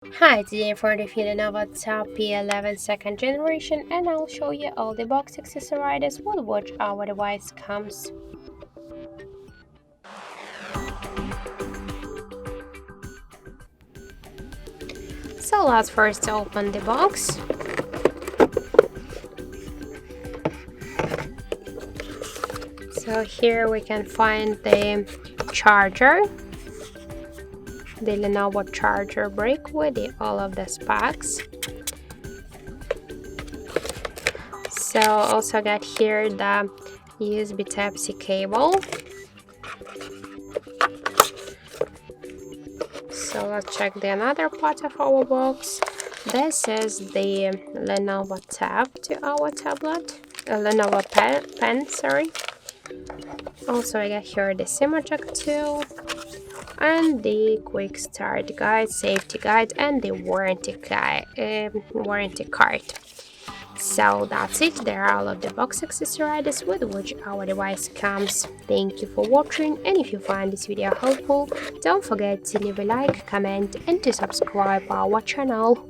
Hi, today for the LENOVO Tab P11 second generation, and I'll show you all the box accessories with which our device comes. So let's first open the box. So here we can find the charger, the Lenovo charger brick with all of the specs. So also got here the USB Type-C cable. So let's check the another part of our box. This is the Lenovo Tab to our tablet, Lenovo pen, sorry. Also I got here the SIM eject tool and the quick start guide, safety guide, and the warranty card. So that's it, there are all of the box accessories with which our device comes. Thank you for watching, and if you find this video helpful, don't forget to leave a like, comment, and to subscribe our channel.